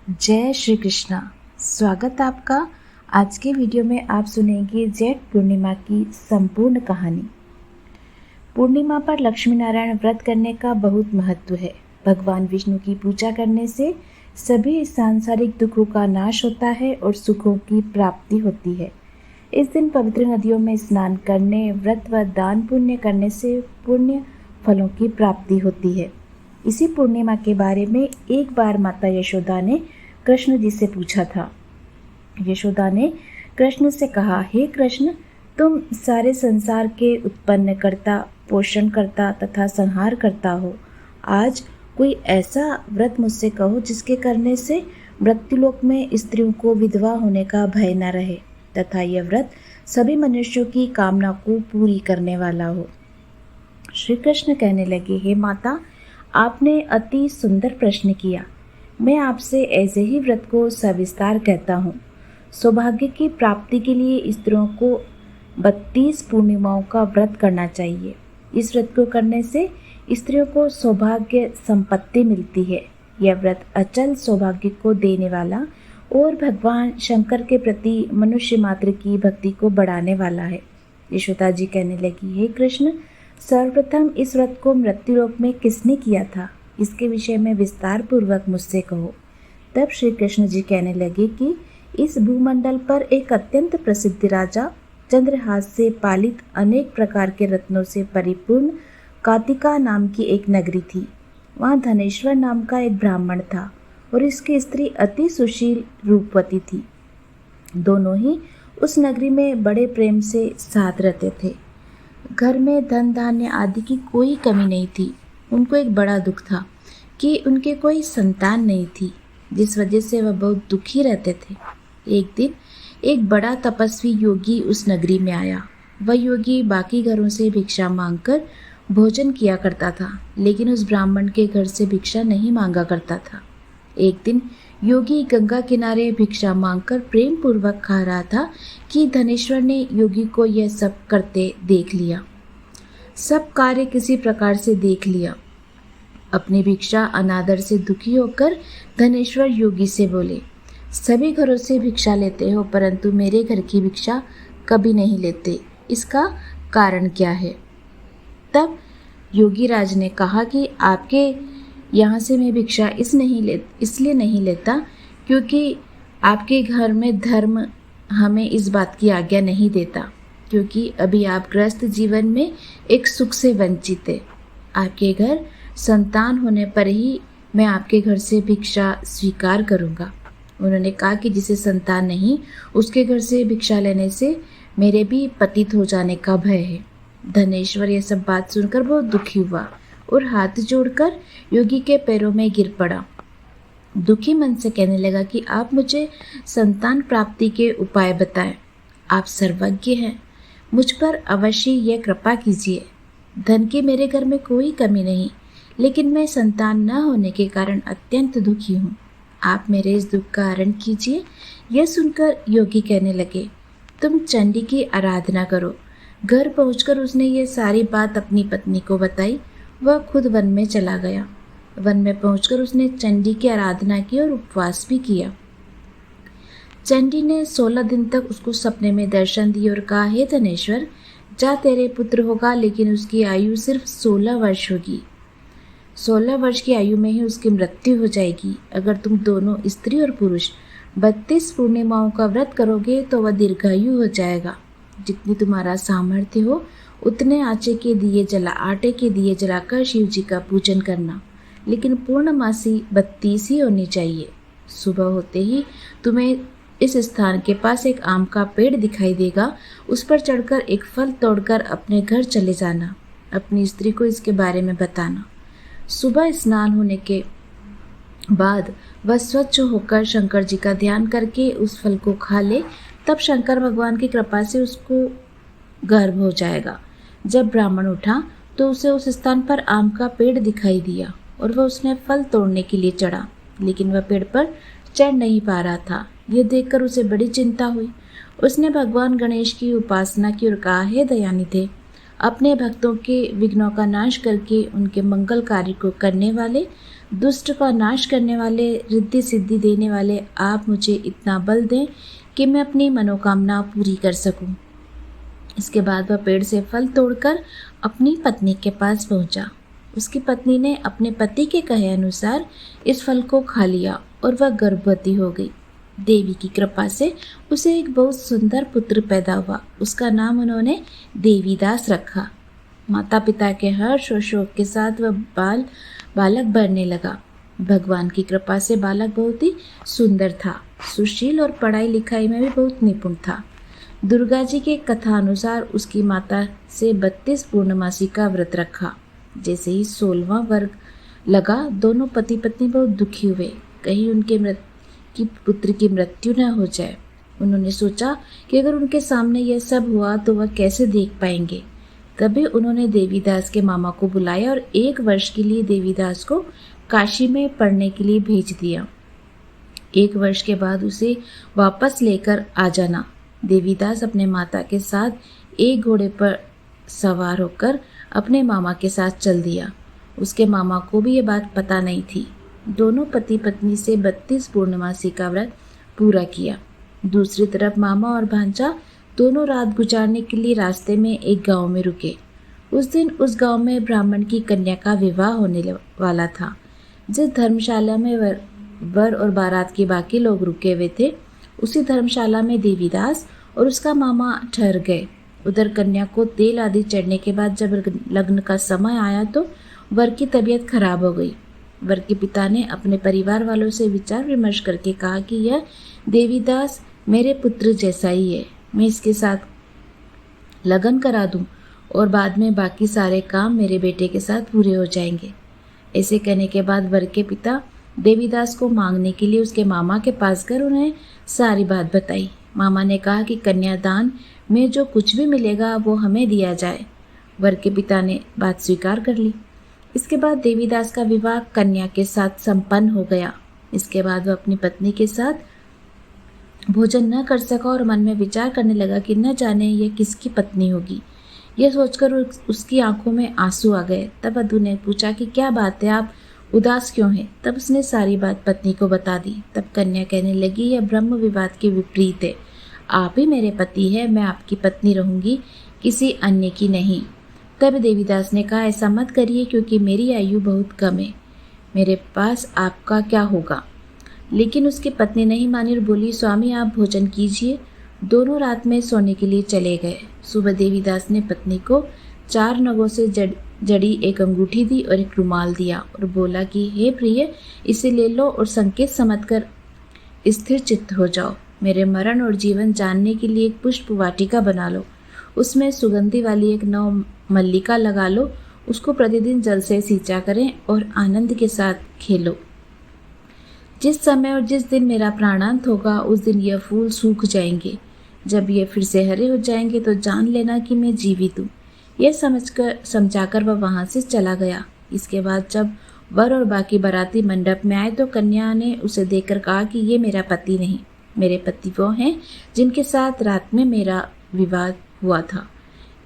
जय श्री कृष्णा। स्वागत आपका। आज के वीडियो में आप सुनेंगे जेठ पूर्णिमा की संपूर्ण कहानी। पूर्णिमा पर लक्ष्मी नारायण व्रत करने का बहुत महत्व है। भगवान विष्णु की पूजा करने से सभी सांसारिक दुखों का नाश होता है और सुखों की प्राप्ति होती है। इस दिन पवित्र नदियों में स्नान करने, व्रत व दान पुण्य करने से पुण्य फलों की प्राप्ति होती है। इसी पूर्णिमा के बारे में एक बार माता यशोदा ने कृष्ण जी से पूछा था। यशोदा ने कृष्ण से कहा, हे कृष्ण, तुम सारे संसार के उत्पन्न करता, पोषण करता तथा संहार करता हो। आज कोई ऐसा व्रत मुझसे कहो जिसके करने से मृत्युलोक में स्त्रियों को विधवा होने का भय न रहे तथा यह व्रत सभी मनुष्यों की कामना को पूरी करने वाला हो। श्री कृष्ण कहने लगे, हे माता, आपने अति सुंदर प्रश्न किया। मैं आपसे ऐसे ही व्रत को सविस्तार कहता हूँ। सौभाग्य की प्राप्ति के लिए स्त्रियों को 32 पूर्णिमाओं का व्रत करना चाहिए। इस व्रत को करने से स्त्रियों को सौभाग्य संपत्ति मिलती है। यह व्रत अचल सौभाग्य को देने वाला और भगवान शंकर के प्रति मनुष्य मात्र की भक्ति को बढ़ाने वाला है। यशोदा जी कहने लगी, हे कृष्ण, सर्वप्रथम इस व्रत को मृत्युलोक में किसने किया था, इसके विषय में विस्तार पूर्वक मुझसे कहो। तब श्री कृष्ण जी कहने लगे कि इस भूमंडल पर एक अत्यंत प्रसिद्ध राजा, चंद्रहास से पालित अनेक प्रकार के रत्नों से परिपूर्ण कातिका नाम की एक नगरी थी। वहाँ धनेश्वर नाम का एक ब्राह्मण था और इसकी स्त्री अति सुशील रूपवती थी। दोनों ही उस नगरी में बड़े प्रेम से साथ रहते थे। घर में धन धान्य आदि की कोई कमी नहीं थी। उनको एक बड़ा दुख था कि उनके कोई संतान नहीं थी, जिस वजह से वह बहुत दुखी रहते थे। एक दिन एक बड़ा तपस्वी योगी उस नगरी में आया। वह योगी बाकी घरों से भिक्षा मांगकर भोजन किया करता था, लेकिन उस ब्राह्मण के घर से भिक्षा नहीं मांगा करता था। एक दिन योगी गंगा किनारे भिक्षा मांगकर प्रेम पूर्वक खा रहा था कि धनेश्वर ने योगी को यह सब करते देख लिया। सब कार्य किसी प्रकार से देख लिया। अपनी भिक्षा अनादर से दुखी होकर धनेश्वर योगी से बोले, सभी घरों से भिक्षा लेते हो परंतु मेरे घर की भिक्षा कभी नहीं लेते, इसका कारण क्या है? तब योगी राज ने कहा कि आपके यहाँ से मैं भिक्षा इसलिए नहीं लेता क्योंकि आपके घर में धर्म हमें इस बात की आज्ञा नहीं देता, क्योंकि अभी आप गृहस्थ जीवन में एक सुख से वंचित है। आपके घर संतान होने पर ही मैं आपके घर से भिक्षा स्वीकार करूँगा। उन्होंने कहा कि जिसे संतान नहीं, उसके घर से भिक्षा लेने से मेरे भी पतित हो जाने का भय है। धनेश्वर यह सब बात सुनकर बहुत दुखी हुआ और हाथ जोड़कर योगी के पैरों में गिर पड़ा। दुखी मन से कहने लगा कि आप मुझे संतान प्राप्ति के उपाय बताएं। आप सर्वज्ञ हैं, मुझ पर अवश्य यह कृपा कीजिए। धन की मेरे घर में कोई कमी नहीं, लेकिन मैं संतान न होने के कारण अत्यंत दुखी हूँ। आप मेरे इस दुख का हरण कीजिए। यह सुनकर योगी कहने लगे, तुम चंडी की आराधना करो। घर पहुंचकर उसने ये सारी बात अपनी पत्नी को बताई। वह खुद वन में चला गया। वन में पहुंचकर उसने चंडी की आराधना की और उपवास भी किया। चंडी ने 16 दिन तक उसको सपने में दर्शन दिए और कहा, हे धनेश्वर, जा, तेरे पुत्र होगा, लेकिन उसकी आयु सिर्फ 16 वर्ष होगी। 16 वर्ष की आयु में ही उसकी मृत्यु हो जाएगी। अगर तुम दोनों स्त्री और पुरुष 32 पूर्णिमाओं का व्रत करोगे तो वह दीर्घायु हो जाएगा। जितनी तुम्हारा सामर्थ्य हो उतने आटे के दिए जलाकर शिव जी का पूजन करना, लेकिन पूर्णमासी 32 ही होनी चाहिए। सुबह होते ही तुम्हें इस स्थान के पास एक आम का पेड़ दिखाई देगा। उस पर चढ़कर एक फल तोड़कर अपने घर चले जाना। अपनी स्त्री को इसके बारे में बताना। सुबह स्नान होने के बाद वह स्वच्छ होकर शंकर जी का ध्यान करके उस फल को खा ले, तब शंकर भगवान की कृपा से उसको गर्भ हो जाएगा। जब ब्राह्मण उठा तो उसे उस स्थान पर आम का पेड़ दिखाई दिया और वह उसने फल तोड़ने के लिए चढ़ा, लेकिन वह पेड़ पर चढ़ नहीं पा रहा था। यह देखकर उसे बड़ी चिंता हुई। उसने भगवान गणेश की उपासना की और कहा, हे दयानिधे, अपने भक्तों के विघ्नों का नाश करके उनके मंगल कार्य को करने वाले दुष्ट का नाश करने वाले, रिद्धि सिद्धि देने वाले आप मुझे इतना बल दें कि मैं अपनी मनोकामना पूरी कर सकूं। इसके बाद वह पेड़ से फल तोड़कर अपनी पत्नी के पास पहुंचा। उसकी पत्नी ने अपने पति के कहे अनुसार इस फल को खा लिया और वह गर्भवती हो गई। देवी की कृपा से उसे एक बहुत सुंदर पुत्र पैदा हुआ। उसका नाम उन्होंने देवीदास रखा। माता पिता के हर्ष और शोक के साथ वह बालक बढ़ने लगा। भगवान की कृपा से बालक बहुत ही सुंदर था, सुशील और पढ़ाई लिखाई में भी बहुत निपुण था। दुर्गा जी के कथा अनुसार उसकी माता से 32 पूर्णमासी का व्रत रखा। जैसे ही 16वां वर्ग लगा, दोनों पति पत्नी बहुत दुखी हुए, कहीं उनके पुत्र की मृत्यु न हो जाए। उन्होंने सोचा कि अगर उनके सामने यह सब हुआ तो वह कैसे देख पाएंगे। तभी उन्होंने देवीदास के मामा को बुलाया और 1 वर्ष के लिए देवीदास को काशी में पढ़ने के लिए भेज दिया। 1 वर्ष के बाद उसे वापस लेकर आ जाना। देवीदास अपने माता के साथ एक घोड़े पर सवार होकर अपने मामा के साथ चल दिया। उसके मामा को भी ये बात पता नहीं थी। दोनों पति पत्नी से 32 पूर्णमासी का व्रत पूरा किया। दूसरी तरफ मामा और भांजा दोनों रात गुजारने के लिए रास्ते में एक गांव में रुके। उस दिन उस गांव में ब्राह्मण की कन्या का विवाह होने वाला था। जिस धर्मशाला में वर और बारात के बाकी लोग रुके हुए थे, उसी धर्मशाला में देवीदास और उसका मामा ठहर गए। उधर कन्या को तेल आदि चढ़ने के बाद जब लग्न का समय आया तो वर की तबीयत खराब हो गई। वर के पिता ने अपने परिवार वालों से विचार विमर्श करके कहा कि यह देवीदास मेरे पुत्र जैसा ही है, मैं इसके साथ लगन करा दूं और बाद में बाकी सारे काम मेरे बेटे के साथ पूरे हो जाएंगे। ऐसे कहने के बाद वर के पिता देवीदास को मांगने के लिए उसके मामा के पास गए। उन्हें सारी बात बताई। मामा ने कहा कि कन्यादान में जो कुछ भी मिलेगा वो हमें दिया जाए। वर के पिता ने बात स्वीकार कर ली। इसके बाद देवीदास का विवाह कन्या के साथ संपन्न हो गया। इसके बाद वह अपनी पत्नी के साथ भोजन न कर सका और मन में विचार करने लगा कि न जाने यह किसकी पत्नी होगी। यह सोचकर उसकी आंखों में आंसू आ गए। तब वधू ने पूछा कि क्या बात है, आप उदास क्यों हैं? तब उसने सारी बात पत्नी को बता दी। तब कन्या कहने लगी, यह ब्रह्म विवाद के विपरीत है। आप ही मेरे पति है, मैं आपकी पत्नी रहूंगी, किसी अन्य की नहीं। तब देवीदास ने कहा, ऐसा मत करिए क्योंकि मेरी आयु बहुत कम है, मेरे पास आपका क्या होगा। लेकिन उसकी पत्नी नहीं मानी और बोली, स्वामी आप भोजन कीजिए। दोनों रात में सोने के लिए चले गए। सुबह देवीदास ने पत्नी को 4 नगों से जड़ी एक अंगूठी दी और एक रुमाल दिया और बोला कि हे प्रिय, इसे ले लो और संकेत समझकर स्थिर चित्त हो जाओ। मेरे मरण और जीवन जानने के लिए एक पुष्प वाटिका बना लो, उसमें सुगंधी वाली एक नव मल्लिका लगा लो, उसको प्रतिदिन जल से सींचा करें और आनंद के साथ खेलो। जिस समय और जिस दिन मेरा प्राणांत होगा उस दिन यह फूल सूख जाएंगे। जब ये फिर से हरे हो जाएंगे तो जान लेना कि मैं जीवित हूँ। यह समझाकर वह वहाँ से चला गया। इसके बाद जब वर और बाकी बाराती मंडप में आए तो कन्या ने उसे देखकर कहा कि ये मेरा पति नहीं, मेरे पति वो हैं जिनके साथ रात में मेरा विवाह हुआ था।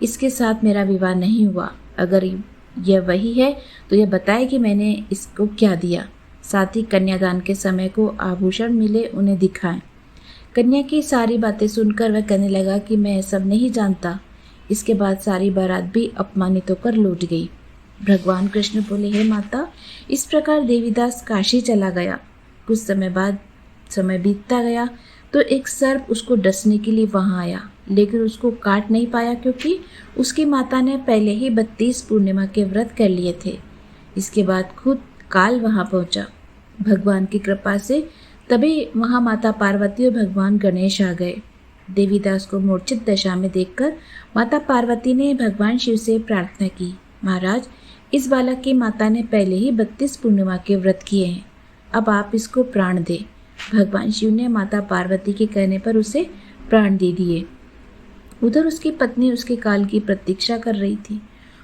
इसके साथ मेरा विवाह नहीं हुआ। अगर यह वही है तो यह बताए कि मैंने इसको क्या दिया। साथ ही कन्यादान के समय को आभूषण मिले उन्हें दिखाएं। कन्या की सारी बातें सुनकर वह कहने लगा कि मैं सब नहीं जानता। इसके बाद सारी बारात भी अपमानित होकर लौट गई। भगवान कृष्ण बोले, हे माता, इस प्रकार देवीदास काशी चला गया। कुछ समय बाद समय बीतता गया तो एक सर्प उसको डसने के लिए वहां आया, लेकिन उसको काट नहीं पाया क्योंकि उसकी माता ने पहले ही 32 पूर्णिमा के व्रत कर लिए थे। इसके बाद खुद काल वहां पहुंचा। भगवान की कृपा से तभी वहां माता पार्वती और भगवान गणेश आ गए। देवीदास को मूर्छित दशा में देखकर माता पार्वती ने भगवान शिव से प्रार्थना की, महाराज, इस बालक की माता ने पहले ही 32 पूर्णिमा के व्रत किए हैं, अब आप इसको प्राण दे। भगवान शिव ने माता पार्वती के कहने पर उसे प्राण दे दिए। उधर उसकी पत्नी उसके काल की प्रतीक्षा कर रही थी।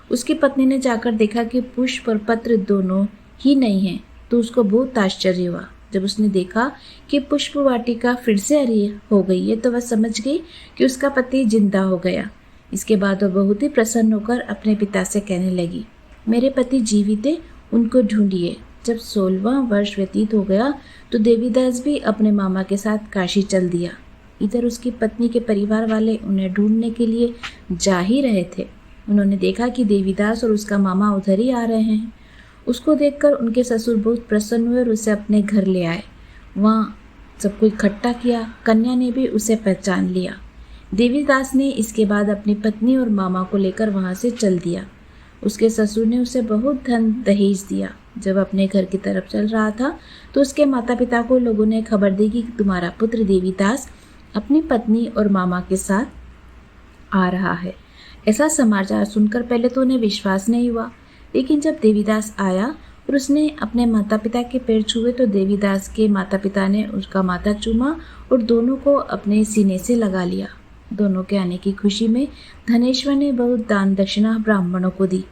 उसकी पत्नी ने जाकर देखा कि पुष्प और पत्र दोनों ही नहीं हैं, तो उसको बहुत आश्चर्य हुआ। जब उसने देखा कि पुष्प वाटिका फिर से हरी हो गई है तो वह समझ गई कि उसका पति जिंदा हो गया। इसके बाद वह बहुत ही प्रसन्न होकर अपने पिता से कहने लगी, मेरे पति जीवित है, उनको ढूंढिए, जब 16वां वर्ष व्यतीत हो गया तो देवीदास भी अपने मामा के साथ काशी चल दिया। इधर उसकी पत्नी के परिवार वाले उन्हें ढूंढने के लिए जा ही रहे थे। उन्होंने देखा कि देवीदास और उसका मामा उधर ही आ रहे हैं। उसको देखकर उनके ससुर बहुत प्रसन्न हुए और उसे अपने घर ले आए। वहाँ सबको इकट्ठा किया। कन्या ने भी उसे पहचान लिया। देवीदास ने इसके बाद अपनी पत्नी और मामा को लेकर वहाँ से चल दिया। उसके ससुर ने उसे बहुत धन दहेज दिया। जब अपने घर की तरफ चल रहा था तो उसके माता पिता को लोगों ने खबर दी कि तुम्हारा पुत्र देवीदास अपनी पत्नी और मामा के साथ आ रहा है। ऐसा समाचार सुनकर पहले तो उन्हें विश्वास नहीं हुआ, लेकिन जब देवीदास आया और उसने अपने माता पिता के पैर छुए तो देवीदास के माता पिता ने उसका माथा चूमा और दोनों को अपने सीने से लगा लिया। दोनों के आने की खुशी में धनेश्वर ने बहुत दान दक्षिणा ब्राह्मणों को दी।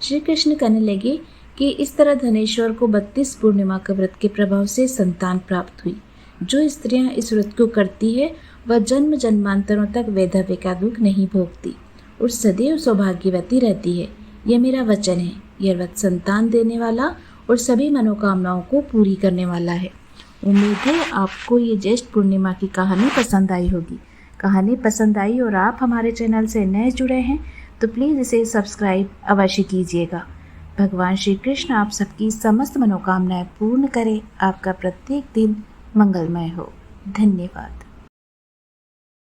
श्री कृष्ण कहने लगे कि इस तरह धनेश्वर को 32 पूर्णिमा के व्रत के प्रभाव से संतान प्राप्त हुई। जो स्त्रियां इस व्रत को करती है वह जन्म जन्मांतरों तक वैधव्य का दुख नहीं भोगती और सदैव सौभाग्यवती रहती है। यह मेरा वचन है। यह व्रत संतान देने वाला और सभी मनोकामनाओं को पूरी करने वाला है। उम्मीद है आपको ये ज्येष्ठ पूर्णिमा की कहानी पसंद आई होगी। कहानी पसंद आई और आप हमारे चैनल से नए जुड़े हैं तो प्लीज़ इसे सब्सक्राइब अवश्य कीजिएगा। भगवान श्री कृष्ण आप सबकी समस्त मनोकामनाएं पूर्ण करें। आपका प्रत्येक दिन मंगलमय हो। धन्यवाद।